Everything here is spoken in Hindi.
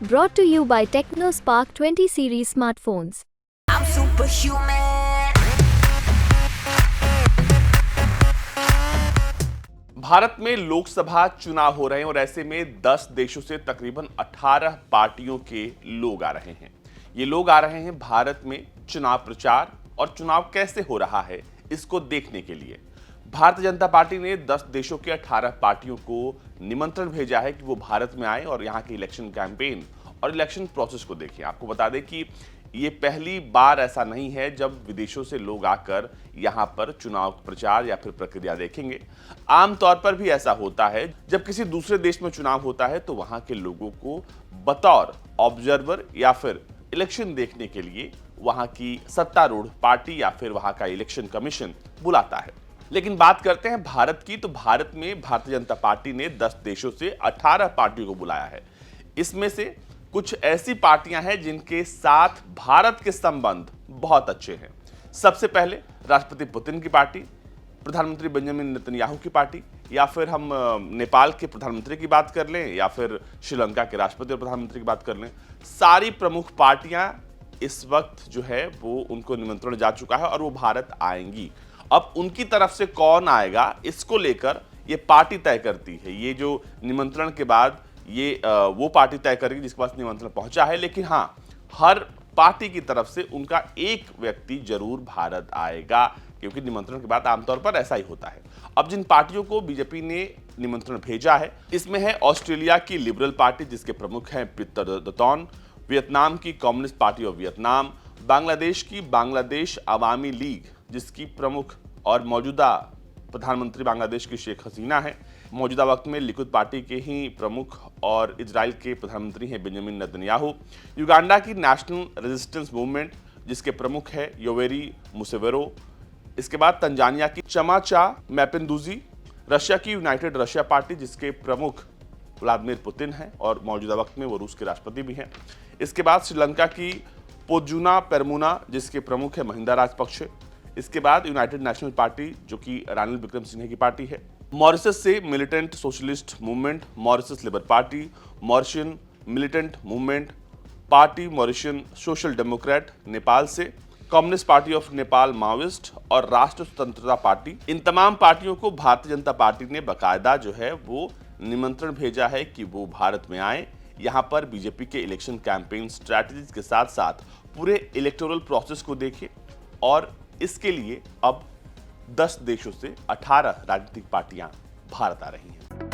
Brought to you by TechnoSpark 20 series smartphones. I'm superhuman. Bharat में लोकसभा चुनाव हो रहे हैं और ऐसे में 10 देशों से तकरीबन 18 पार्टियों के लोग आ रहे हैं। ये लोग आ रहे हैं भारत में चुनाव प्रचार और चुनाव कैसे हो रहा है इसको देखने के लिए। भारतीय जनता पार्टी ने 10 देशों के 18 पार्टियों को निमंत्रण भेजा है कि वो भारत में आए और यहाँ के इलेक्शन कैंपेन और इलेक्शन प्रोसेस को देखें। आपको बता दें कि ये पहली बार ऐसा नहीं है जब विदेशों से लोग आकर यहाँ पर चुनाव प्रचार या फिर प्रक्रिया देखेंगे। आमतौर पर भी ऐसा होता है जब किसी दूसरे देश में चुनाव होता है तो वहाँ के लोगों को बतौर ऑब्जर्वर या फिर इलेक्शन देखने के लिए वहाँ की सत्तारूढ़ पार्टी या फिर वहाँ का इलेक्शन कमीशन बुलाता है। लेकिन बात करते हैं भारत की, तो भारत में भारतीय जनता पार्टी ने 10 देशों से 18 पार्टियों को बुलाया है। इसमें से कुछ ऐसी पार्टियां हैं जिनके साथ भारत के संबंध बहुत अच्छे हैं। सबसे पहले राष्ट्रपति पुतिन की पार्टी, प्रधानमंत्री बेंजामिन नेतन्याहू की पार्टी, या फिर हम नेपाल के प्रधानमंत्री की बात कर लें या फिर श्रीलंका के राष्ट्रपति और प्रधानमंत्री की बात कर लें। सारी प्रमुख पार्टियां इस वक्त जो है वो उनको निमंत्रण जा चुका है और वो भारत आएंगी। अब उनकी तरफ से कौन आएगा इसको लेकर ये पार्टी तय करती है। ये जो निमंत्रण के बाद ये वो पार्टी तय करेगी जिसके पास निमंत्रण पहुंचा है। लेकिन हाँ, हर पार्टी की तरफ से उनका एक व्यक्ति जरूर भारत आएगा, क्योंकि निमंत्रण के बाद आमतौर पर ऐसा ही होता है। अब जिन पार्टियों को बीजेपी ने निमंत्रण भेजा है इसमें है ऑस्ट्रेलिया की लिबरल पार्टी जिसके प्रमुख हैं पीटर डटॉन, वियतनाम की communist party of Vietnam, Bangladesh की बांग्लादेश अवामी लीग जिसकी प्रमुख और मौजूदा प्रधानमंत्री बांग्लादेश की शेख हसीना है, मौजूदा वक्त में लिकुद पार्टी के ही प्रमुख और इजराइल के प्रधानमंत्री हैं बेंजामिन नेतन्याहू, युगांडा की नेशनल रेजिस्टेंस मूवमेंट जिसके प्रमुख है योवेरी मुसेवेरो, इसके बाद तंजानिया की चमाचा मैपिंदुजी, रशिया की यूनाइटेड रशिया पार्टी जिसके प्रमुख व्लादिमीर पुतिन हैं और मौजूदा वक्त में वो रूस के राष्ट्रपति भी हैं, इसके बाद श्रीलंका की पोजुना पेरमुना जिसके प्रमुख है महिंदा राजपक्षे, इसके बाद यूनाइटेड नेशनल पार्टी जो कि रानिल विक्रमसिंघे की पार्टी है, मॉरिशस से militant socialist movement, Mauritius labour party, Mauritian militant movement party, Mauritian social democrat, Nepal से communist party of Nepal Maoist और राष्ट्र स्वतंत्रता पार्टी। इन तमाम पार्टियों को भारतीय जनता पार्टी ने बाकायदा जो है वो निमंत्रण भेजा है कि वो भारत में आए, यहाँ पर बीजेपी के इलेक्शन कैंपेन स्ट्रैटेजीज के साथ साथ पूरे इलेक्टोरल प्रोसेस को देखें। और इसके लिए अब 10 देशों से 18 राजनीतिक पार्टियां भारत आ रही हैं।